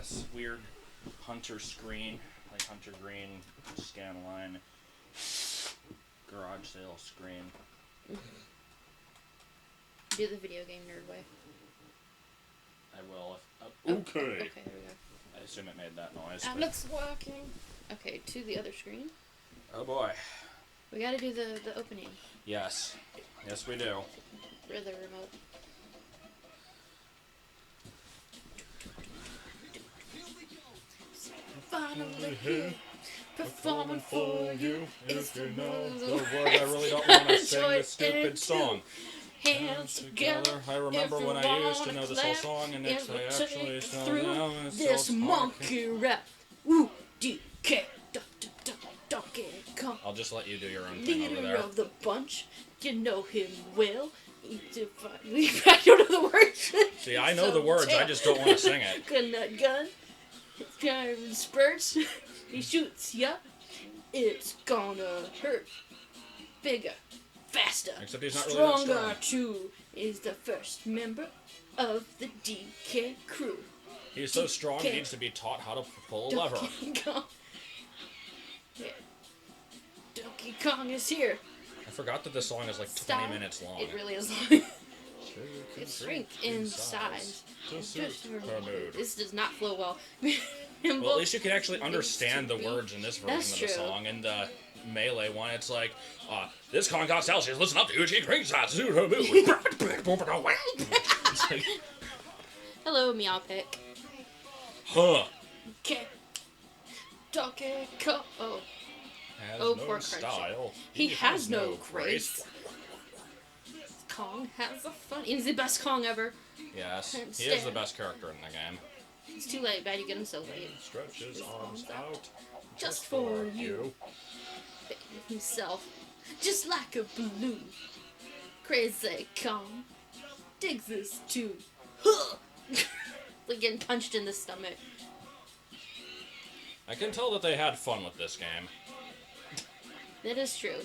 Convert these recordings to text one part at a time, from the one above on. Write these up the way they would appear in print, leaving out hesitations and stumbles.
this weird hunter screen, like hunter green scan line garage sale screen. Do the video game nerd way. I will. Okay, there we go. I assume it made that noise. And it's working. Okay, to the other screen. Oh boy. We gotta do the opening. Yes. Yes, we do. For the remote. Finally here, performing for you. If you know the words, I really don't want to sing Enjoy this stupid song. Hands together. I remember when I used to know this whole song, and it's actually through this monkey rap. Ooh, DK, Donkey Kong. I'll just let you do your own thing over Leader there. of the bunch, you know him well. I don't know the words. See, I know the words, I just don't want to sing it. Gun that gun. It's kind of spurts. He shoots ya. It's gonna hurt. Bigger, faster, Except he's not really that stronger too. Is the first member of the DK crew. He's so strong, he needs to be taught how to pull a lever. Donkey Kong. Yeah. Donkey Kong is here. I forgot that this song is like 20 minutes long. It really is long. It's shrink in size. This does not flow well. Well, at least you can actually understand the words in this version of the song. And the Melee one, it's like, this Kong got Celsius, listen up, dude, she drinks that. Hello, Meow Pick. Huh. Okay. Donkey Kong. Oh. Has oh, no poor style. He has no grace. Kong has a fun. He's the best Kong ever. Yes, he is the best character in the game. It's too late, bad you get him so late. Stretch his arms out. Just for you. Himself. Just like a balloon. Crazy Kong. Digs this too. Like getting punched in the stomach. I can tell that they had fun with this game. That is true.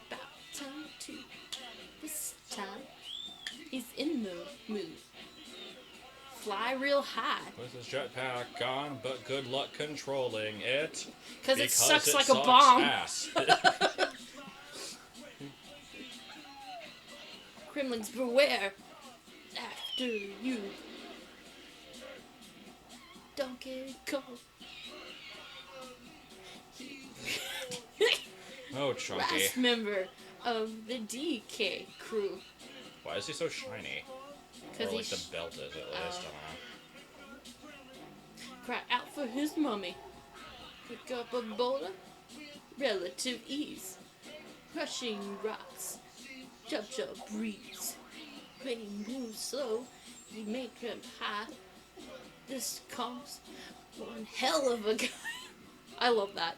About time to this time. He's in the mood. Fly real high. With his jetpack on, but good luck controlling it. Because it sucks like a bomb. Ass. Kremlings beware. After you. Donkey Kong. Oh, Chunky. Last member of the DK crew. Why is he so shiny? Or like the belt is at least, Cry out for his mummy. Pick up a boulder. Relative ease. Crushing rocks. Chub breeze. When he moves slow, he make him high. This Kong's one hell of a guy. I love that.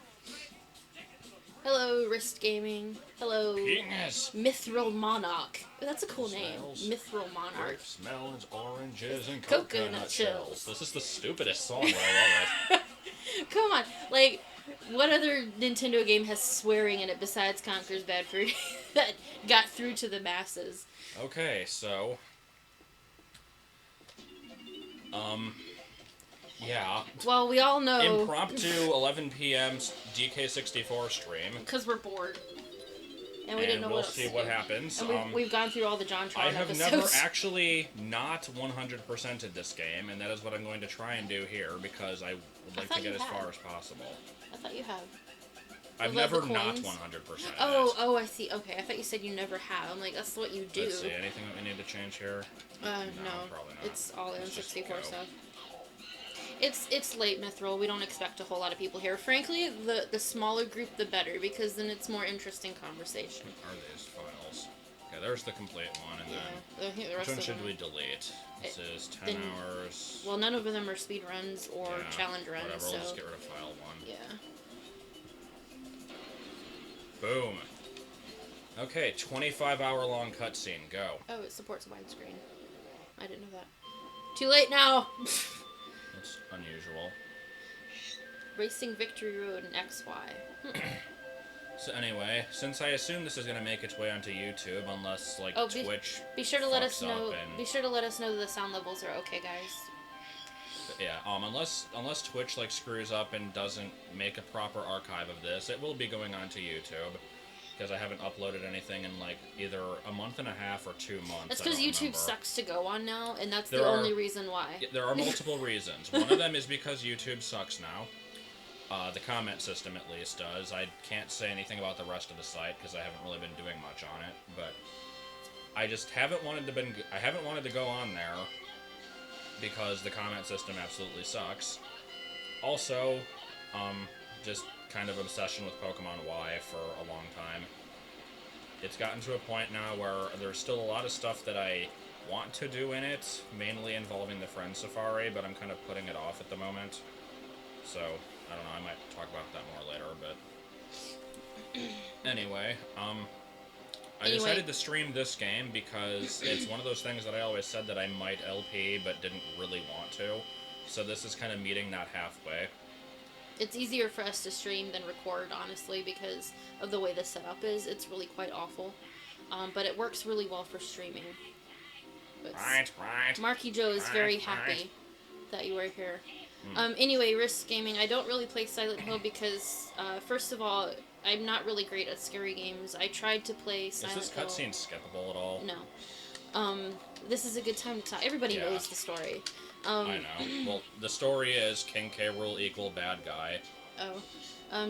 Hello, Wrist Gaming. Hello, Penis. Mithril Monarch. Oh, that's a cool Smells name. Mithril Monarch. Grapes, melons, oranges, and Coconut coconut shells. shells. This is the stupidest song, but I love it. Come on, like, what other Nintendo game has swearing in it besides Conker's Bad Fur that got through to the masses? Okay, so... yeah. Well, we all know... Impromptu 11 p.m. DK64 stream. Because we're bored. And we didn't know we'll what else see to what do. happens. And we've gone through all the JonTron I have episodes. never actually not 100%ed this game, and that is what I'm going to try and do here, because I would like to get as far as possible. I thought you have. I've never not 100%. Oh, I see. Okay, I thought you said you never have. I'm like, that's what you do. Let's see, anything that we need to change here? No. Probably not. It's all N64 stuff. It's late, Mithril. We don't expect a whole lot of people here. Frankly, the smaller group, the better, because then it's more interesting conversation. What are these files? Okay, there's the complete one, and then the rest which one of should them. we delete? This is 10 hours. Well, none of them are speed runs or challenge runs. Whatever, so we'll just get rid of file 1. Yeah. Boom. Okay, 25-hour-long cutscene. Go. Oh, it supports widescreen. I didn't know that. Too late now. That's unusual. Racing Victory Road and XY. So anyway, since I assume this is going to make its way onto YouTube, unless like Twitch be sure to let us know. and... Be sure to let us know that the sound levels are okay, guys. But yeah, unless Twitch like screws up and doesn't make a proper archive of this, it will be going onto YouTube. Because I haven't uploaded anything in like either a month and a half or 2 months. That's because YouTube remember. sucks to go on now, and that's the only reason why. There are multiple reasons. One of them is because YouTube sucks now. The comment system at least does. I can't say anything about the rest of the site because I haven't really been doing much on it, but I just haven't wanted to go on there because the comment system absolutely sucks. Also, just kind of obsession with Pokemon Y for a long time. It's gotten to a point now where there's still a lot of stuff that I want to do in it, mainly involving the Friend Safari, but I'm kind of putting it off at the moment. So, I don't know, I might talk about that more later, but... Anyway, I decided to stream this game because it's one of those things that I always said that I might LP, but didn't really want to. So this is kind of meeting that halfway. It's easier for us to stream than record, honestly, because of the way the setup is. It's really quite awful. But it works really well for streaming. Right. Marky Joe is very happy that you are here. Anyway, Risk Gaming, I don't really play Silent Hill because, first of all, I'm not really great at scary games. I tried to play Silent Hill. Is this cutscene skippable at all? No. This is a good time to talk. Everybody knows the story. I know. Well, the story is King K. Rool equal bad guy. Oh.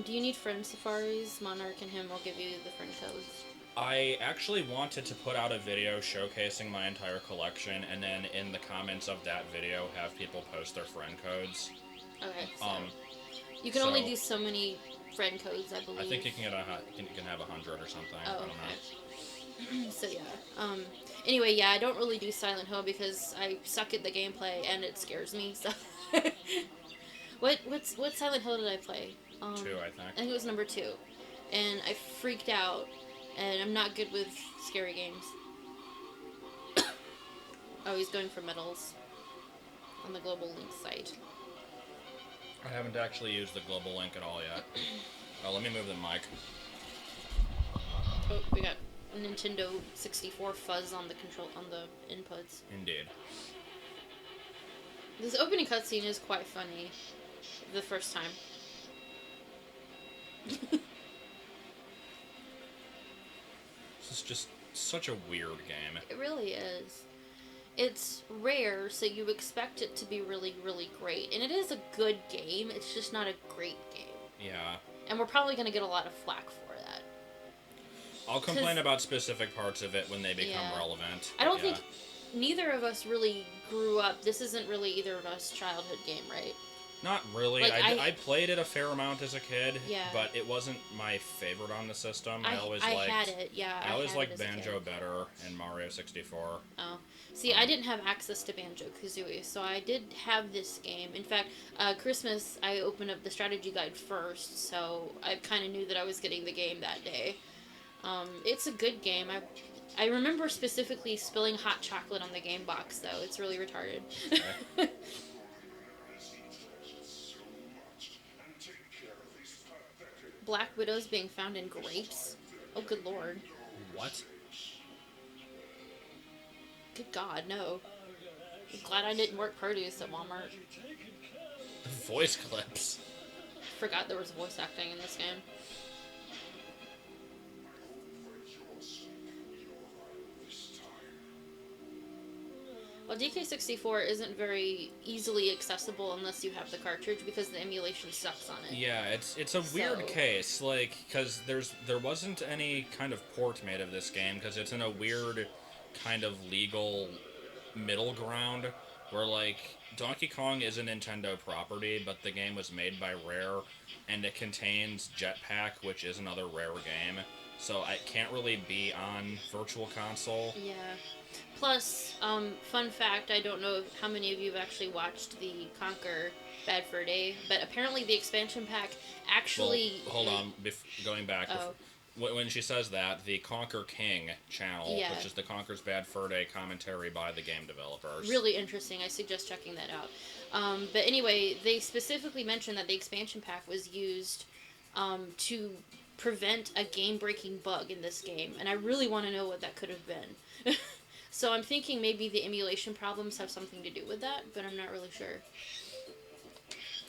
Do you need friend safaris? Monarch and him will give you the friend codes. I actually wanted to put out a video showcasing my entire collection, and then in the comments of that video have people post their friend codes. Okay, so you can only do so many friend codes, I believe. I think you can have 100 or something. Oh, I don't know. So yeah. Anyway, yeah, I don't really do Silent Hill because I suck at the gameplay and it scares me. So, what Silent Hill did I play? 2, I think. I think it was number 2, and I freaked out. And I'm not good with scary games. Oh, he's going for medals on the Global Link site. I haven't actually used the Global Link at all yet. Let me move the mic. Oh, we got Nintendo 64 fuzz on the inputs. Indeed. This opening cutscene is quite funny. The first time. This is just such a weird game. It really is. It's rare, so you expect it to be really, really great. And it is a good game, it's just not a great game. Yeah. And we're probably going to get a lot of flack for that. I'll complain about specific parts of it when they become relevant. I don't think neither of us really grew up. This isn't really either of us childhood game, right? Not really. Like, I played it a fair amount as a kid, but it wasn't my favorite on the system. I had it, yeah. I always liked Banjo better and Mario 64. Oh. See, I didn't have access to Banjo-Kazooie, so I did have this game. In fact, Christmas, I opened up the strategy guide first, so I kind of knew that I was getting the game that day. It's a good game. I remember specifically spilling hot chocolate on the game box, though. It's really retarded. Okay. Black widows being found in grapes? Oh, good lord. What? Good god, no. I'm glad I didn't work produce at Walmart. Voice clips. Forgot there was voice acting in this game. Well, DK64 isn't very easily accessible unless you have the cartridge because the emulation sucks on it. Yeah, it's a weird case, like, because there wasn't any kind of port made of this game because it's in a weird kind of legal middle ground where, like, Donkey Kong is a Nintendo property, but the game was made by Rare, and it contains Jetpack, which is another Rare game, so it can't really be on Virtual Console. Yeah. Plus, fun fact, I don't know how many of you have actually watched the Conquer Bad Fur Day, but apparently the expansion pack actually... Well, hold on, going back. Oh. When she says that, the Conquer King channel, which is the Conquer's Bad Fur Day commentary by the game developers. Really interesting. I suggest checking that out. But anyway, they specifically mentioned that the expansion pack was used to prevent a game-breaking bug in this game, and I really want to know what that could have been. So I'm thinking maybe the emulation problems have something to do with that, but I'm not really sure.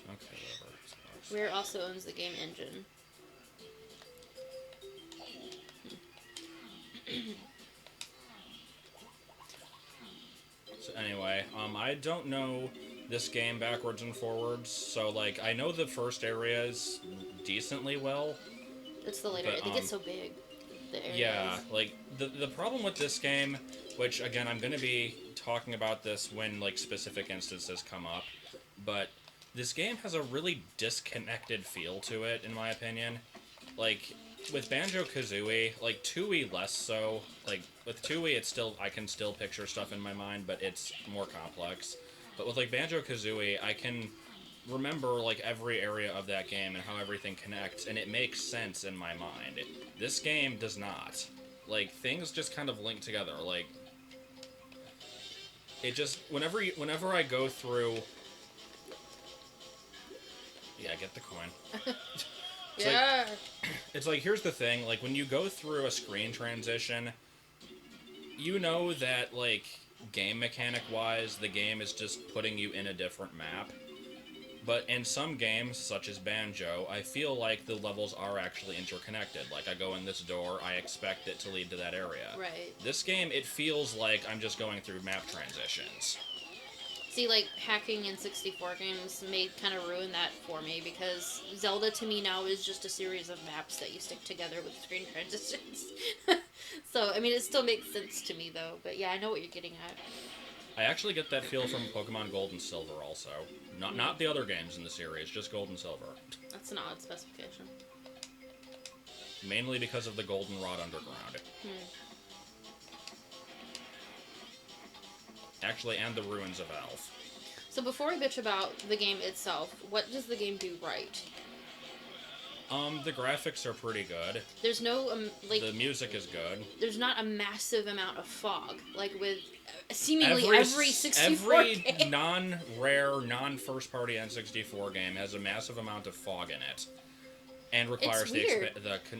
Okay, whatever. Rare also owns the game engine. So anyway, I don't know this game backwards and forwards, so like I know the first areas decently well, It's the later. but They get so big. The areas. yeah, like the problem with this game, which again I'm gonna be talking about this when like specific instances come up, but this game has a really disconnected feel to it, in my opinion. Like with Banjo-Kazooie, like 2E less so. Like with 2E, it's still I can still picture stuff in my mind, but it's more complex. But with like Banjo-Kazooie, I can remember like every area of that game and how everything connects, and it makes sense in my mind. This game does not. Like things just kind of link together. Like it just whenever I go through, yeah, get the coin. It's yeah. It's like, here's the thing, like, when you go through a screen transition, you know that, like, game mechanic-wise, the game is just putting you in a different map. But in some games, such as Banjo, I feel like the levels are actually interconnected. Like, I go in this door, I expect it to lead to that area. Right. This game, it feels like I'm just going through map transitions. See, like, hacking in 64 games kind of ruin that for me, because Zelda to me now is just a series of maps that you stick together with screen transitions. So, I mean, it still makes sense to me, though. But yeah, I know what you're getting at. I actually get that feel from Pokemon Gold and Silver also. Not the other games in the series, just Gold and Silver. That's an odd specification. Mainly because of the Goldenrod Underground. Actually, and the Ruins of Elf. So before we bitch about the game itself, what does the game do right? The graphics are pretty good. There's no, the music is good. There's not a massive amount of fog, like with seemingly every 64 Every non-rare, non-first-party N64 game has a massive amount of fog in it. And requires the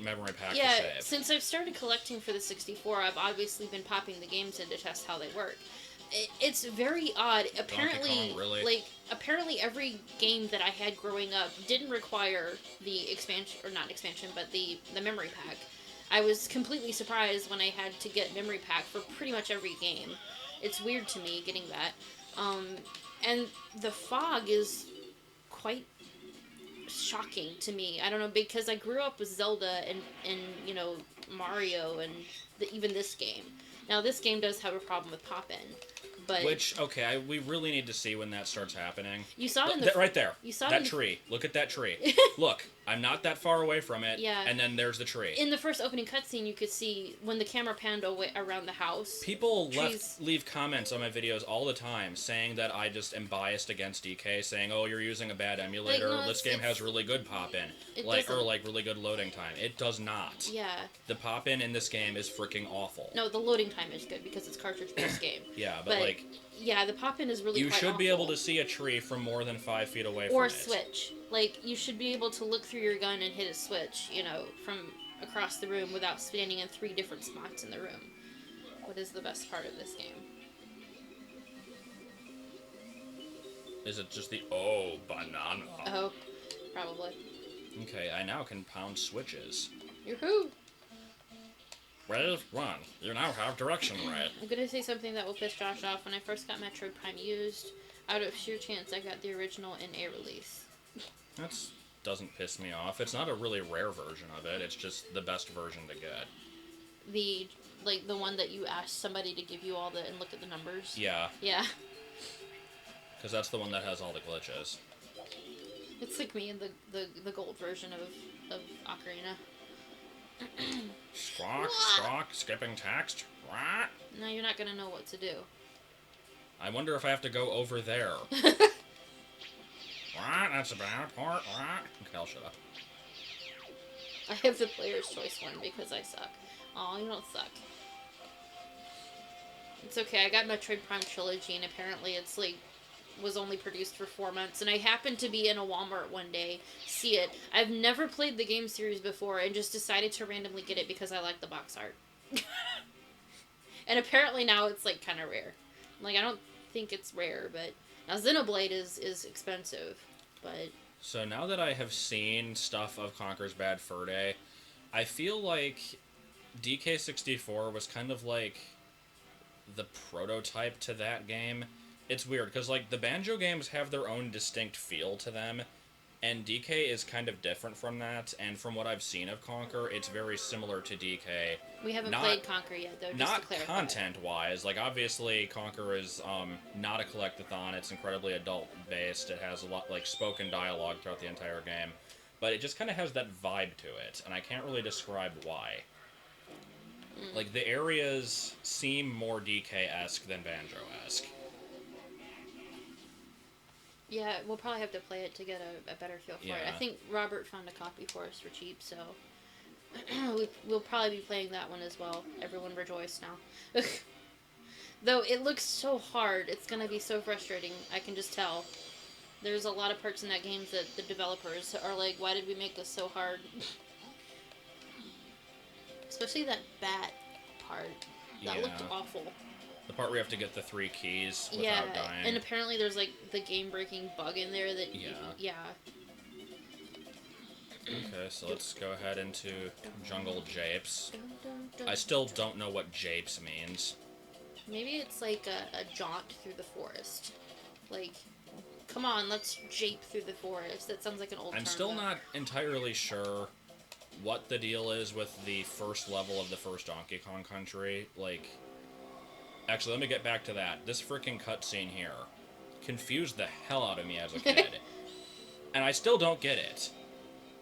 memory pack to save. Since I've started collecting for the 64, I've obviously been popping the games in to test how they work. It's very odd. Apparently, Kong, really? like, apparently every game that I had growing up didn't require the expansion, or not expansion, but the memory pack. I was completely surprised when I had to get memory pack for pretty much every game. It's weird to me getting that. And the fog is quite shocking to me. I don't know, because I grew up with Zelda and you know, Mario and even this game. Now, this game does have a problem with pop-in. But which, okay, we really need to see when that starts happening. You saw it in the... right there. You saw that tree. Look at that tree. Look, I'm not that far away from it. Yeah. And then there's the tree. In the first opening cutscene, you could see when the camera panned away around the house. People leave comments on my videos all the time saying that I just am biased against DK, saying, "Oh, you're using a bad emulator. Like, no, this game has really good pop-in, or really good loading time." It does not. Yeah. The pop-in in this game is freaking awful. No, the loading time is good because it's cartridge-based game. Yeah, but like. Yeah, the pop-in is really. You should awful. be able to see a tree from more than 5 feet away from it. Or a switch. Like, you should be able to look through your gun and hit a switch, you know, from across the room without standing in 3 different spots in the room. What is the best part of this game? Is it just the banana? Oh, probably. Okay, I now can pound switches. Yoo-hoo! Wave 1. You now have direction right. I'm gonna say something that will piss Josh off. When I first got Metroid Prime used, out of sheer chance, I got the original in a release. That doesn't piss me off. It's not a really rare version of it. It's just the best version to get. The one that you asked somebody to give you all and look at the numbers? Yeah. Yeah. Because that's the one that has all the glitches. It's like me in the gold version of Ocarina. Squawk, squawk, skipping text. What? Now you're not gonna know what to do. I wonder if I have to go over there. What? That's a bad part. What? Okay, I'll shut up. I have the player's choice one because I suck. Aw, you don't suck. It's okay, I got Metroid Prime Trilogy, and apparently it's like was only produced for 4 months, and I happened to be in a Walmart one day, see it. I've never played the game series before, and just decided to randomly get it because I like the box art. And apparently now it's like kind of rare. Like, I don't think it's rare, but now Xenoblade is expensive. but... So now that I have seen stuff of Conker's Bad Fur Day, I feel like DK64 was kind of like the prototype to that game. It's weird, because, like, the Banjo games have their own distinct feel to them, and DK is kind of different from that, and from what I've seen of Conker, it's very similar to DK. We haven't played Conker yet, though, just not to clarify. content-wise. Like, obviously, Conker is not a collectathon. It's incredibly adult-based. It has a lot, like, spoken dialogue throughout the entire game. But it just kind of has that vibe to it, and I can't really describe why. Like, the areas seem more DK-esque than Banjo-esque. Yeah, we'll probably have to play it to get a better feel for it. I think Robert found a copy for us for cheap, so we'll probably be playing that one as well. Everyone rejoice now. Though it looks so hard, it's going to be so frustrating. I can just tell. There's a lot of parts in that game that the developers are like, why did we make this so hard? Especially that bat part. That looked awful. The part where you have to get the 3 keys without dying. And apparently there's, like, the game-breaking bug in there that... Yeah. Okay, so let's go ahead into Jungle Japes. I still don't know what Japes means. Maybe it's like a jaunt through the forest. Like, come on, let's jape through the forest. That sounds like an old term. I'm still not entirely sure what the deal is with the first level of the first Donkey Kong Country. Like... Actually, let me get back to that. This freaking cutscene here confused the hell out of me as a kid. And I still don't get it.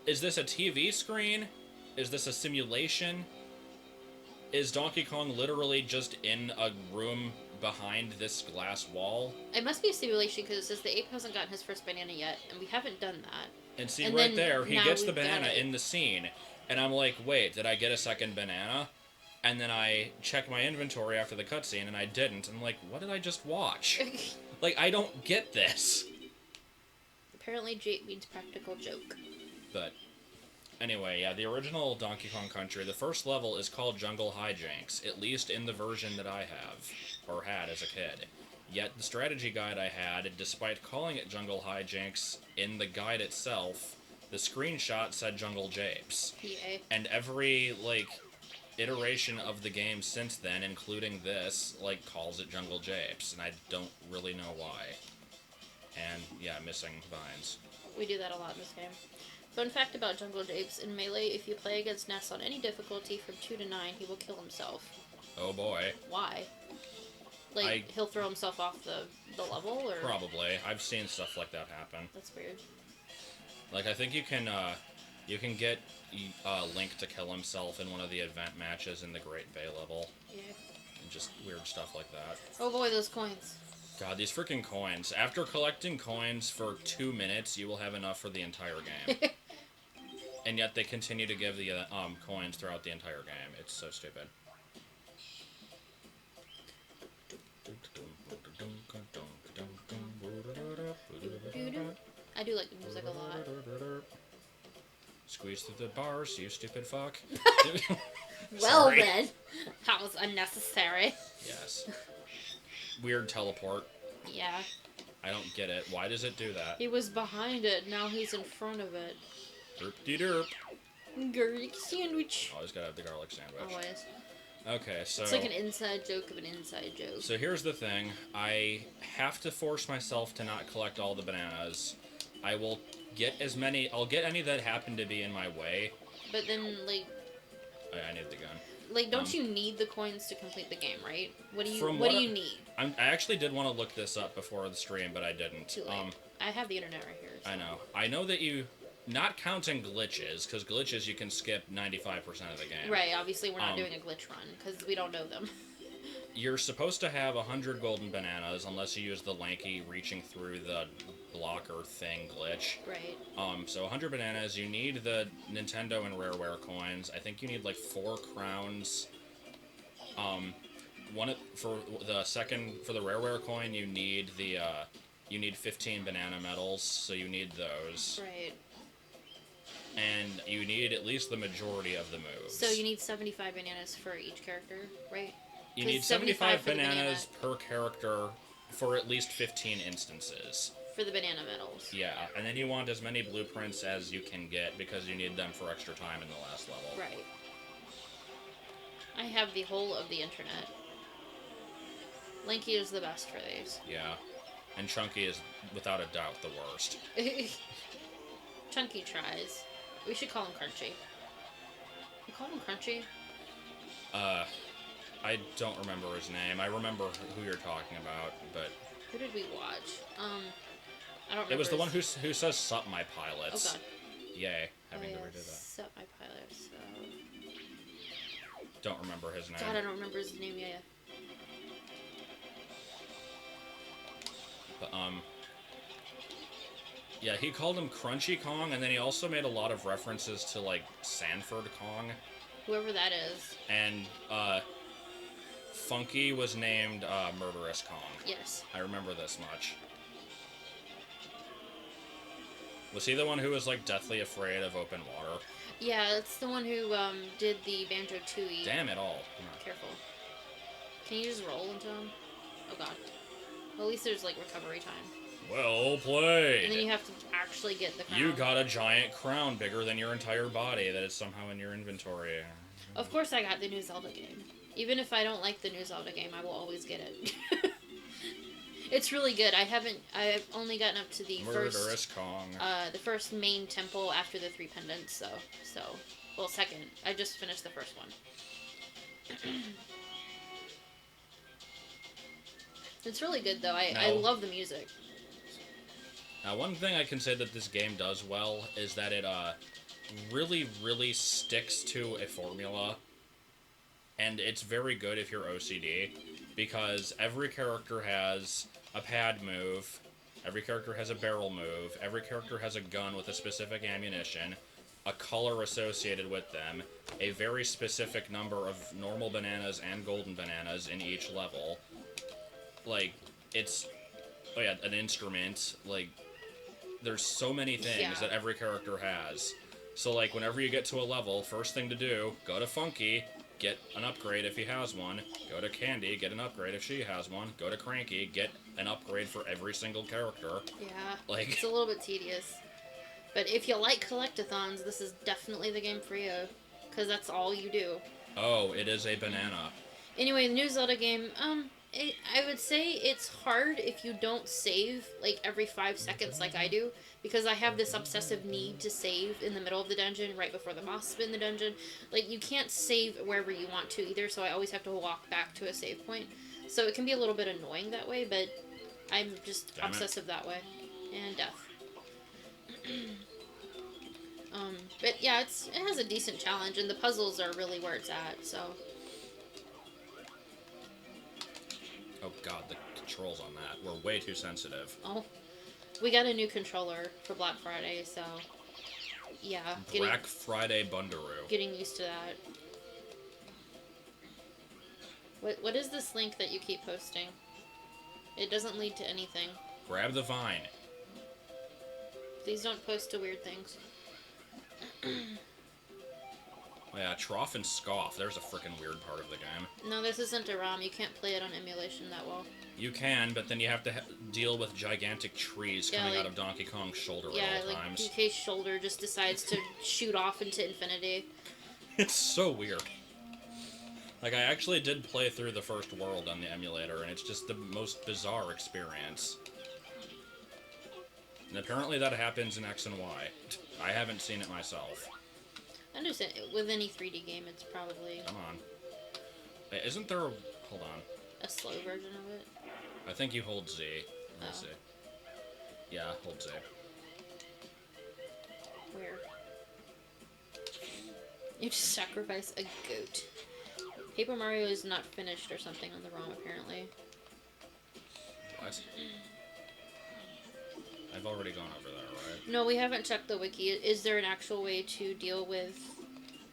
Is this a TV screen? Is this a simulation? Is Donkey Kong literally just in a room behind this glass wall? It must be a simulation because it says the ape hasn't gotten his first banana yet, and we haven't done that. And see, right there, he gets the banana in the scene. And I'm like, wait, did I get a second banana? And then I check my inventory after the cutscene, and I didn't. I'm like, what did I just watch? Like, I don't get this. Apparently, jape means practical joke. But, anyway, yeah, the original Donkey Kong Country, the first level is called Jungle Hijinks, at least in the version that I have, or had as a kid. Yet, the strategy guide I had, despite calling it Jungle Hijinks, in the guide itself, the screenshot said Jungle Japes. Yeah. And every, like... iteration of the game since then, including this, like, calls it Jungle Japes, and I don't really know why. And, yeah, missing vines. We do that a lot in this game. Fun fact about Jungle Japes, in Melee, if you play against Ness on any difficulty from 2 to 9, he will kill himself. Oh boy. Why? Like, he'll throw himself off the level, or...? Probably. I've seen stuff like that happen. That's weird. Like, I think you can get Link to kill himself in one of the event matches in the Great Bay level. Yeah. And just weird stuff like that. Oh boy, those coins. God, these freaking coins. After collecting coins for 2 minutes, you will have enough for the entire game. And yet they continue to give the coins throughout the entire game. It's so stupid. I do like the music a lot. Squeeze through the bars, you stupid fuck. Well then, that was unnecessary. Yes. Weird teleport. Yeah. I don't get it. Why does it do that? He was behind it, now he's in front of it. Derp-de-derp. Garlic sandwich. Always gotta have the garlic sandwich. Always. Okay, so... It's like an inside joke of an inside joke. So here's the thing. I have to force myself to not collect all the bananas. I will get as many... I'll get any that happen to be in my way. But then, like... I need the gun. Like, don't you need the coins to complete the game, right? What do you need? I actually did want to look this up before the stream, but I didn't. Too late. I have the internet right here. So. I know. I know that you... Not counting glitches, because glitches you can skip 95% of the game. Right, obviously we're not doing a glitch run, because we don't know them. You're supposed to have 100 golden bananas, unless you use the lanky reaching through the blocker thing glitch. Right. So 100 bananas, you need the Nintendo and Rareware coins. I think you need like 4 crowns. For the Rareware coin, you need you need 15 banana medals, so you need those. Right. And you need at least the majority of the moves. So you need 75 bananas for each character, right? You need 75 bananas per character for at least 15 instances. For for the banana medals. Yeah, and then you want as many blueprints as you can get because you need them for extra time in the last level. Right. I have the whole of the internet. Linky is the best for these. Yeah. And Chunky is, without a doubt, the worst. Chunky tries. We should call him Crunchy. We call him Crunchy? I don't remember his name. I remember who you're talking about, but... Who did we watch? I don't remember. It was the one who says, "Sup, my pilots." Oh, God. Yay, having to redo that. Sup, my pilots. Don't remember his name. God, I don't remember his name, yeah. But, yeah, he called him Crunchy Kong, and then he also made a lot of references to, like, Sanford Kong. Whoever that is. And, Funky was named, Murderous Kong. Yes. I remember this much. Was he the one who was, like, deathly afraid of open water? Yeah, it's the one who, did the Banjo-Tooie. Damn it all. Careful. Can you just roll into him? Oh, God. Well, at least there's, like, recovery time. Well played! And then you have to actually get the crown. You got a giant crown bigger than your entire body that is somehow in your inventory. Of course I got the new Zelda game. Even if I don't like the new Zelda game, I will always get it. It's really good. I've only gotten up to the Murderous Kong. The first main temple after the 3 pendants, well, second. I just finished the first one. It's really good, though. I love the music. Now, one thing I can say that this game does well is that it, really, really sticks to a formula. And it's very good if you're OCD, because every character has a pad move, every character has a barrel move, every character has a gun with a specific ammunition, a color associated with them, a very specific number of normal bananas and golden bananas in each level. Like, it's... Oh yeah, an instrument, like... There's so many things that every character has. So, like, whenever you get to a level, first thing to do, go to Funky, get an upgrade if he has one. Go to Candy, get an upgrade if she has one. Go to Cranky, get an upgrade for every single character. Yeah, like, it's a little bit tedious. But if you like collectathons, this is definitely the game for you. Because that's all you do. Oh, it is a banana. Anyway, the new Zelda game, I would say it's hard if you don't save, like, every 5 seconds like I do, because I have this obsessive need to save in the middle of the dungeon, right before the boss is in the dungeon. Like, you can't save wherever you want to either, so I always have to walk back to a save point. So it can be a little bit annoying that way, but I'm just obsessive that way. And death. But yeah, it has a decent challenge, and the puzzles are really where it's at, so... Oh god, the controls on that were way too sensitive. Oh. We got a new controller for Black Friday, so... Yeah. Black Friday Bundaroo. Getting used to that. What is this link that you keep posting? It doesn't lead to anything. Grab the vine. Please don't post to weird things. Oh yeah, Trough and Scoff. There's a frickin' weird part of the game. No, this isn't a ROM. You can't play it on emulation that well. You can, but then you have to deal with gigantic trees coming out of Donkey Kong's shoulder at all times. Yeah, like DK's shoulder just decides to shoot off into infinity. It's so weird. Like, I actually did play through the first world on the emulator, and it's just the most bizarre experience. And apparently that happens in X and Y. I haven't seen it myself. I understand. With any 3D game, it's probably... Come on. Wait, isn't there a... Hold on. A slow version of it? I think you hold Z. Let me see. Yeah, hold Z. Where? You just sacrifice a goat. Paper Mario is not finished or something on the ROM, apparently. What? I've already gone over there, right? No, we haven't checked the wiki. Is there an actual way to deal with,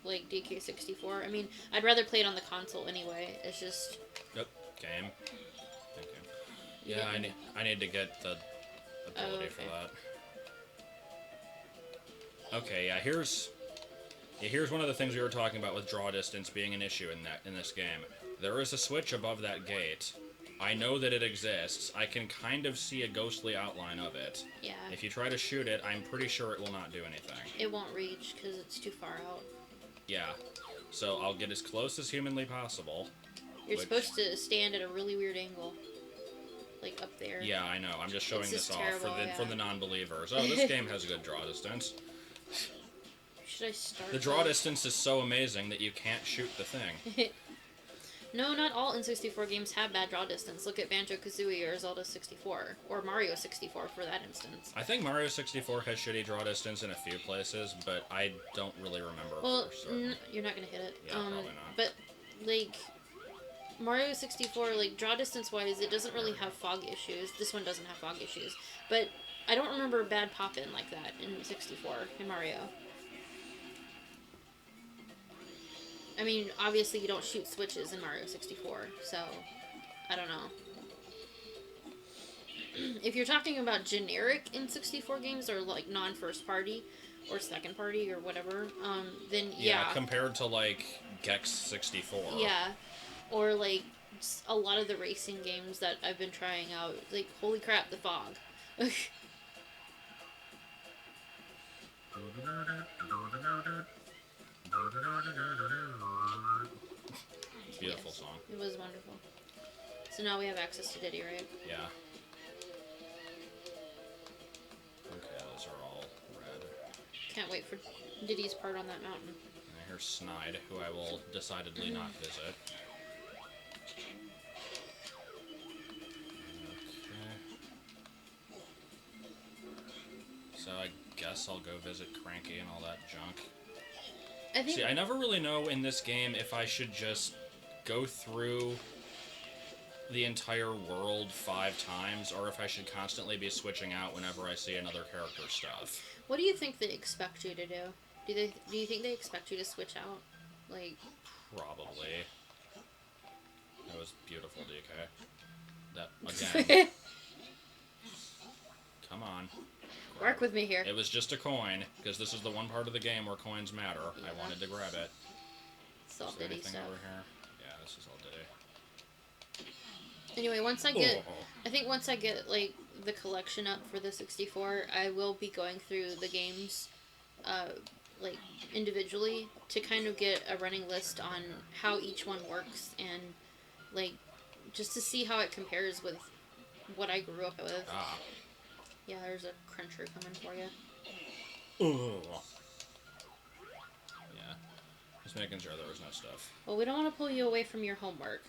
like, DK64? I mean, I'd rather play it on the console anyway. It's just... Yep. Game. Thank you. Yeah, I need to get the ability for that. Okay, yeah, here's one of the things we were talking about with draw distance being an issue in this game. There is a switch above that gate I know that it exists. I can kind of see a ghostly outline of it. Yeah. If you try to shoot it, I'm pretty sure it will not do anything. It won't reach because it's too far out. Yeah. So I'll get as close as humanly possible. You're supposed to stand at a really weird angle. Like up there. Yeah, I know. I'm just showing this off for the non-believers. Oh, this game has a good draw distance. Should I start? The draw distance is so amazing that you can't shoot the thing. No, not all N64 games have bad draw distance. Look at Banjo-Kazooie or Zelda 64. Or Mario 64 for that instance. I think Mario 64 has shitty draw distance in a few places, but I don't really remember. Well, you're not going to hit it. Yeah, probably not. But, like, Mario 64, like, draw distance-wise, it doesn't really have fog issues. This one doesn't have fog issues. But I don't remember bad pop-in like that in 64, in Mario. I mean, obviously you don't shoot switches in Mario 64, so I don't know. If you're talking about generic N64 games or like non-first party or second party or whatever, then yeah. Compared to like Gex 64. Yeah, or like a lot of the racing games that I've been trying out, like holy crap, the fog. Beautiful song. It was wonderful. So now we have access to Diddy, right? Yeah. Okay, those are all red. Can't wait for Diddy's part on that mountain. And here's Snide, who I will decidedly not visit. Okay. So I guess I'll go visit Cranky and all that junk. See, I never really know in this game if I should just go through the entire world 5 times, or if I should constantly be switching out whenever I see another character stuff. What do you think they expect you to do? Do you think they expect you to switch out? Like... Probably. That was beautiful, DK. That, again. Come on. Work with me here. It was just a coin, because this is the one part of the game where coins matter. Yeah. I wanted to grab it. It's all Diddy stuff. Over here? Yeah, this is all Diddy. Anyway, once I get... I think once I get, like, the collection up for the 64, I will be going through the games, like, individually to kind of get a running list on how each one works and, like, just to see how it compares with what I grew up with. Ah. Yeah, there's a cruncher coming for you. Yeah. Just making sure there was no stuff. Well, we don't want to pull you away from your homework.